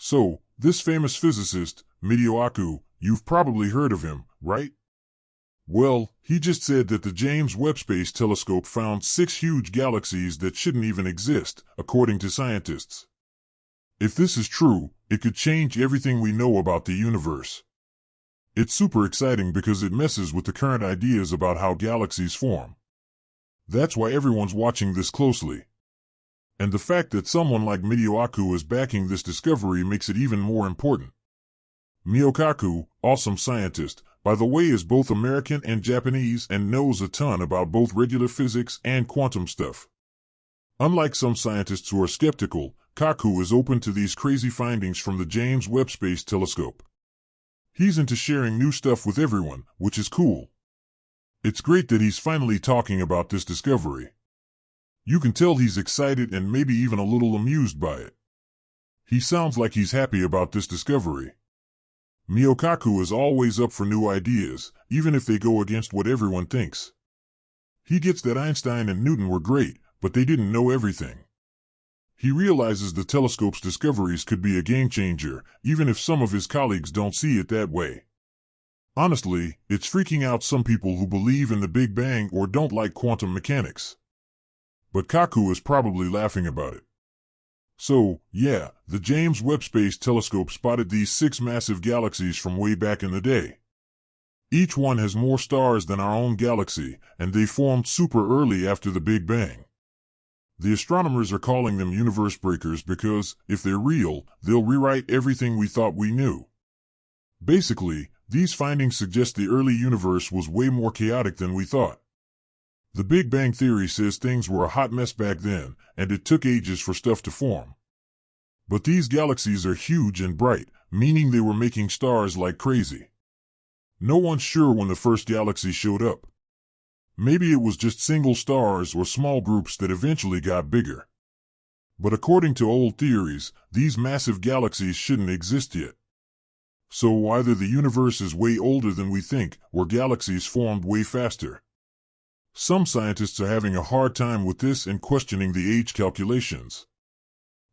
So, this famous physicist, Miyaku, you've probably heard of him, right? Well, he just said that the James Webb Space Telescope found 6 huge galaxies that shouldn't even exist, according to scientists. If this is true, it could change everything we know about the universe. It's super exciting because it messes with the current ideas about how galaxies form. That's why everyone's watching this closely. And the fact that someone like Miyaku is backing this discovery makes it even more important. Miyaku, awesome scientist, by the way, is both American and Japanese and knows a ton about both regular physics and quantum stuff. Unlike some scientists who are skeptical, Kaku is open to these crazy findings from the James Webb Space Telescope. He's into sharing new stuff with everyone, which is cool. It's great that he's finally talking about this discovery. You can tell he's excited and maybe even a little amused by it. He sounds like he's happy about this discovery. Miyaku is always up for new ideas, even if they go against what everyone thinks. He gets that Einstein and Newton were great, but they didn't know everything. He realizes the telescope's discoveries could be a game changer, even if some of his colleagues don't see it that way. Honestly, it's freaking out some people who believe in the Big Bang or don't like quantum mechanics. But Kaku is probably laughing about it. So, yeah, the James Webb Space Telescope spotted these 6 massive galaxies from way back in the day. Each one has more stars than our own galaxy, and they formed super early after the Big Bang. The astronomers are calling them universe breakers because, if they're real, they'll rewrite everything we thought we knew. Basically, these findings suggest the early universe was way more chaotic than we thought. The Big Bang Theory says things were a hot mess back then, and it took ages for stuff to form. But these galaxies are huge and bright, meaning they were making stars like crazy. No one's sure when the first galaxy showed up. Maybe it was just single stars or small groups that eventually got bigger. But according to old theories, these massive galaxies shouldn't exist yet. So either the universe is way older than we think, or galaxies formed way faster. Some scientists are having a hard time with this and questioning the age calculations.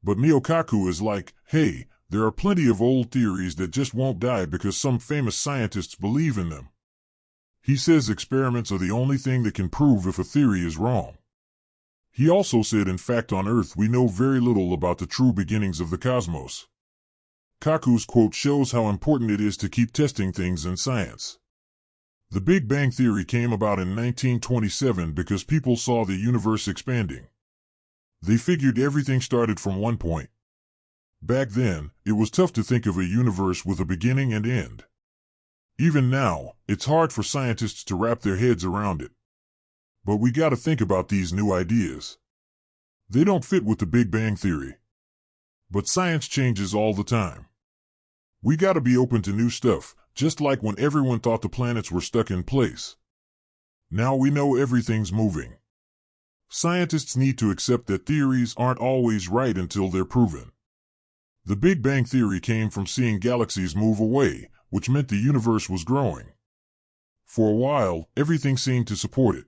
But Miyaku is like, hey, there are plenty of old theories that just won't die because some famous scientists believe in them. He says experiments are the only thing that can prove if a theory is wrong. He also said, in fact, on Earth we know very little about the true beginnings of the cosmos. Kaku's quote shows how important it is to keep testing things in science. The Big Bang Theory came about in 1927 because people saw the universe expanding. They figured everything started from one point. Back then, it was tough to think of a universe with a beginning and end. Even now, it's hard for scientists to wrap their heads around it. But we gotta think about these new ideas. They don't fit with the Big Bang Theory. But science changes all the time. We gotta be open to new stuff, just like when everyone thought the planets were stuck in place. Now we know everything's moving. Scientists need to accept that theories aren't always right until they're proven. The Big Bang Theory came from seeing galaxies move away, which meant the universe was growing. For a while, everything seemed to support it.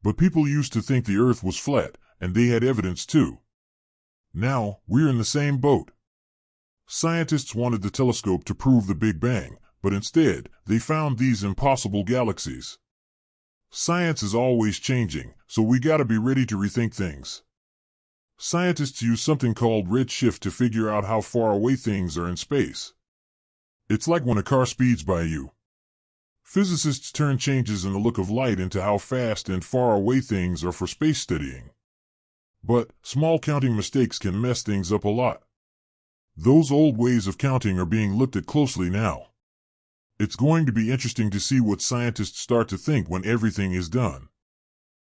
But people used to think the Earth was flat, and they had evidence too. Now, we're in the same boat. Scientists wanted the telescope to prove the Big Bang, but instead, they found these impossible galaxies. Science is always changing, so we gotta be ready to rethink things. Scientists use something called Redshift to figure out how far away things are in space. It's like when a car speeds by you. Physicists turn changes in the look of light into how fast and far away things are for space studying. But small counting mistakes can mess things up a lot. Those old ways of counting are being looked at closely now. It's going to be interesting to see what scientists start to think when everything is done.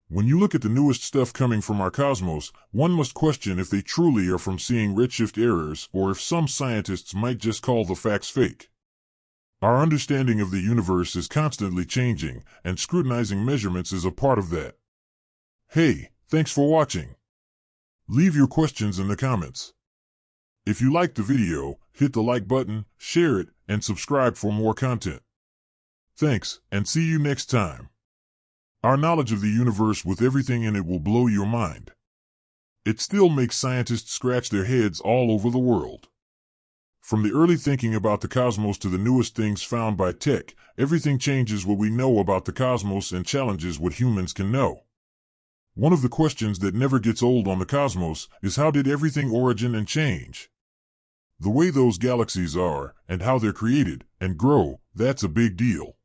When you look at the newest stuff coming from our cosmos, one must question if they truly are from seeing redshift errors or if some scientists might just call the facts fake. Our understanding of the universe is constantly changing, and scrutinizing measurements is a part of that. Hey, thanks for watching. Leave your questions in the comments. If you liked the video, hit the like button, share it, and subscribe for more content. Thanks, and see you next time. Our knowledge of the universe with everything in it will blow your mind. It still makes scientists scratch their heads all over the world. From the early thinking about the cosmos to the newest things found by tech, everything changes what we know about the cosmos and challenges what humans can know. One of the questions that never gets old on the cosmos is, how did everything origin and change? The way those galaxies are, and how they're created and grow, that's a big deal.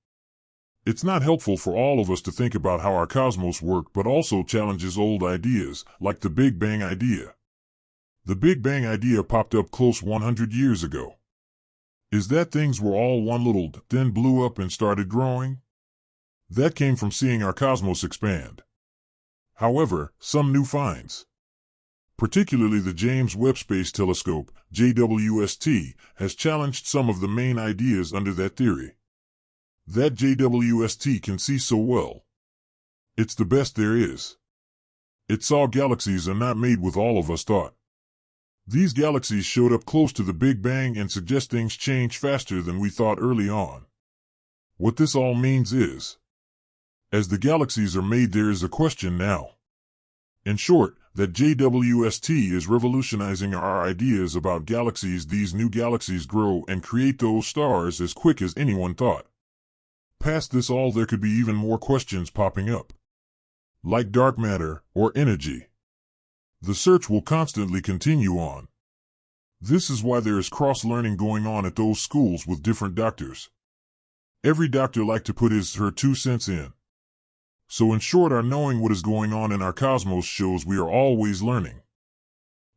It's not helpful for all of us to think about how our cosmos work, but also challenges old ideas, like the Big Bang idea. The Big Bang idea popped up close 100 years ago. Is that things were all one little, then blew up and started growing? That came from seeing our cosmos expand. However, some new finds, particularly the James Webb Space Telescope, JWST, has challenged some of the main ideas under that theory. That JWST can see so well. It's the best there is. It saw galaxies are not made with all of us thought. These galaxies showed up close to the Big Bang and suggest things change faster than we thought early on. What this all means is, as the galaxies are made, there is a question now. In short, that JWST is revolutionizing our ideas about galaxies. These new galaxies grow and create those stars as quick as anyone thought. Past this all, there could be even more questions popping up, like dark matter or energy. The search will constantly continue on. This is why there is cross-learning going on at those schools with different doctors. Every doctor likes to put his/her 2 cents in. So in short, our knowing what is going on in our cosmos shows we are always learning.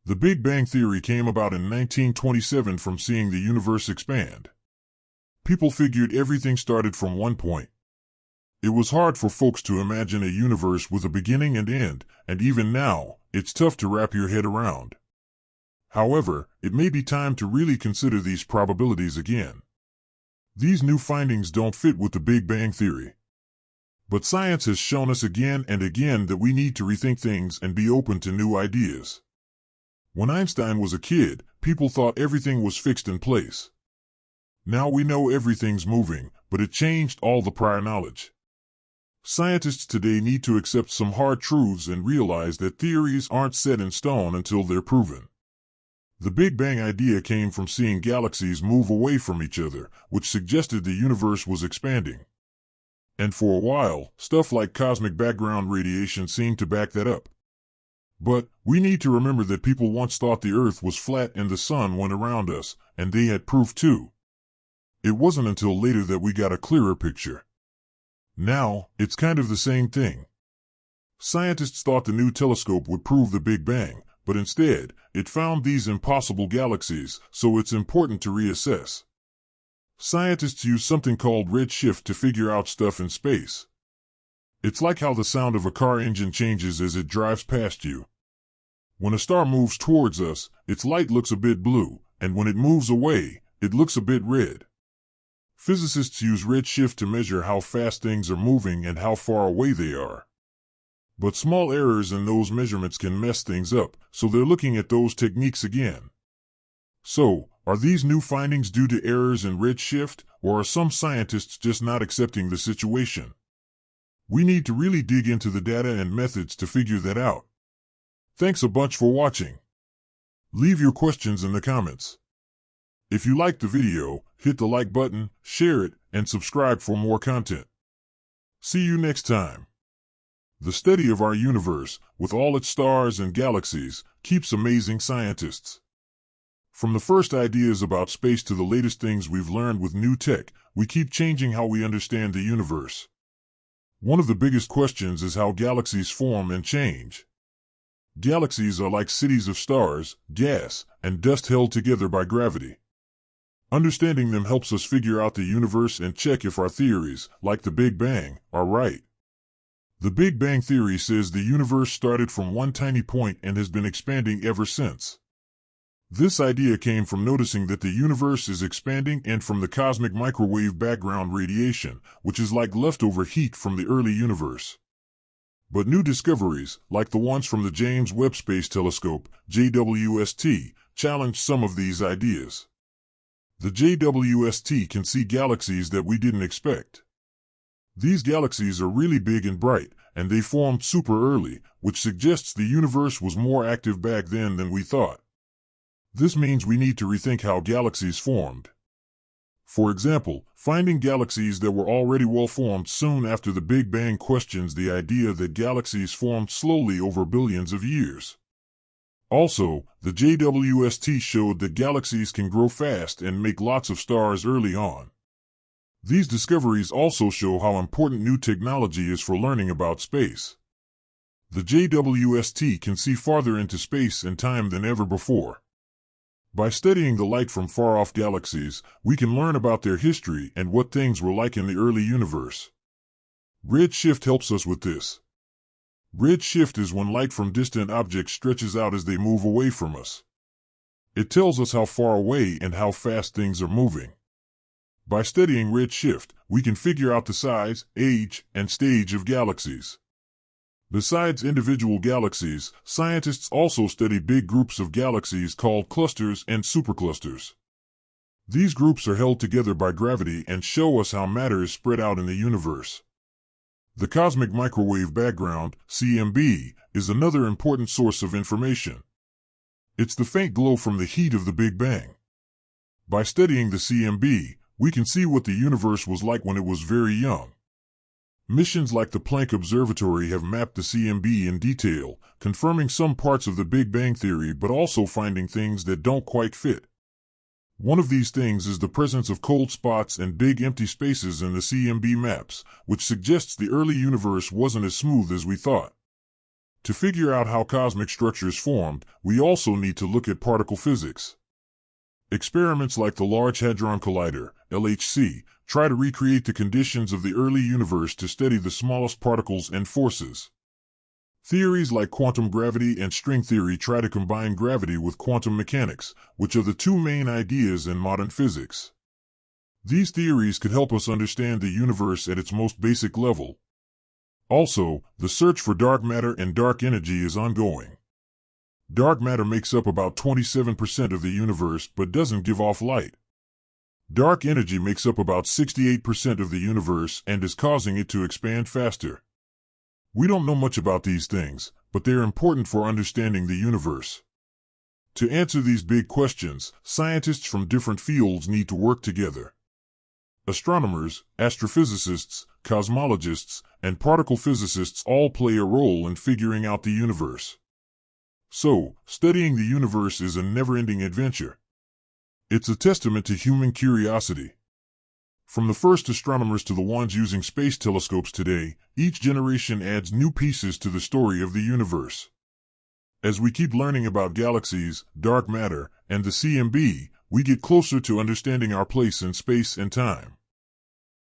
The Big Bang Theory came about in 1927 from seeing the universe expand. People figured everything started from one point. It was hard for folks to imagine a universe with a beginning and end, and even now, it's tough to wrap your head around. However, it may be time to really consider these probabilities again. These new findings don't fit with the Big Bang Theory. But science has shown us again and again that we need to rethink things and be open to new ideas. When Einstein was a kid, people thought everything was fixed in place. Now we know everything's moving, but it changed all the prior knowledge. Scientists today need to accept some hard truths and realize that theories aren't set in stone until they're proven. The Big Bang idea came from seeing galaxies move away from each other, which suggested the universe was expanding. And for a while, stuff like cosmic background radiation seemed to back that up. But we need to remember that people once thought the Earth was flat and the sun went around us, and they had proof too. It wasn't until later that we got a clearer picture. Now, it's kind of the same thing. Scientists thought the new telescope would prove the Big Bang, but instead, it found these impossible galaxies, so it's important to reassess. Scientists use something called Redshift to figure out stuff in space. It's like how the sound of a car engine changes as it drives past you. When a star moves towards us, its light looks a bit blue, and when it moves away, it looks a bit red. Physicists use redshift to measure how fast things are moving and how far away they are. But small errors in those measurements can mess things up, so they're looking at those techniques again. So, are these new findings due to errors in redshift, or are some scientists just not accepting the situation? We need to really dig into the data and methods to figure that out. Thanks a bunch for watching. Leave your questions in the comments. If you liked the video, hit the like button, share it, and subscribe for more content. See you next time. The study of our universe, with all its stars and galaxies, keeps amazing scientists. From the first ideas about space to the latest things we've learned with new tech, we keep changing how we understand the universe. One of the biggest questions is how galaxies form and change. Galaxies are like cities of stars, gas, and dust held together by gravity. Understanding them helps us figure out the universe and check if our theories, like the Big Bang, are right. The Big Bang Theory says the universe started from one tiny point and has been expanding ever since. This idea came from noticing that the universe is expanding and from the cosmic microwave background radiation, which is like leftover heat from the early universe. But new discoveries, like the ones from the James Webb Space Telescope, JWST, challenge some of these ideas. The JWST can see galaxies that we didn't expect. These galaxies are really big and bright, and they formed super early, which suggests the universe was more active back then than we thought. This means we need to rethink how galaxies formed. For example, finding galaxies that were already well-formed soon after the Big Bang questions the idea that galaxies formed slowly over billions of years. Also, the JWST showed that galaxies can grow fast and make lots of stars early on. These discoveries also show how important new technology is for learning about space. The JWST can see farther into space and time than ever before. By studying the light from far-off galaxies, we can learn about their history and what things were like in the early universe. Redshift helps us with this. Redshift is when light from distant objects stretches out as they move away from us. It tells us how far away and how fast things are moving. By studying redshift, we can figure out the size, age, and stage of galaxies. Besides individual galaxies, scientists also study big groups of galaxies called clusters and superclusters. These groups are held together by gravity and show us how matter is spread out in the universe. The cosmic microwave background, CMB, is another important source of information. It's the faint glow from the heat of the Big Bang. By studying the CMB, we can see what the universe was like when it was very young. Missions like the Planck Observatory have mapped the CMB in detail, confirming some parts of the Big Bang theory but also finding things that don't quite fit. One of these things is the presence of cold spots and big empty spaces in the CMB maps, which suggests the early universe wasn't as smooth as we thought. To figure out how cosmic structures formed, we also need to look at particle physics. Experiments like the Large Hadron Collider, LHC, try to recreate the conditions of the early universe to study the smallest particles and forces. Theories like quantum gravity and string theory try to combine gravity with quantum mechanics, which are the two main ideas in modern physics. These theories could help us understand the universe at its most basic level. Also, the search for dark matter and dark energy is ongoing. Dark matter makes up about 27% of the universe but doesn't give off light. Dark energy makes up about 68% of the universe and is causing it to expand faster. We don't know much about these things, but they're important for understanding the universe. To answer these big questions, scientists from different fields need to work together. Astronomers, astrophysicists, cosmologists, and particle physicists all play a role in figuring out the universe. So, studying the universe is a never-ending adventure. It's a testament to human curiosity. From the first astronomers to the ones using space telescopes today, each generation adds new pieces to the story of the universe. As we keep learning about galaxies, dark matter, and the CMB, we get closer to understanding our place in space and time.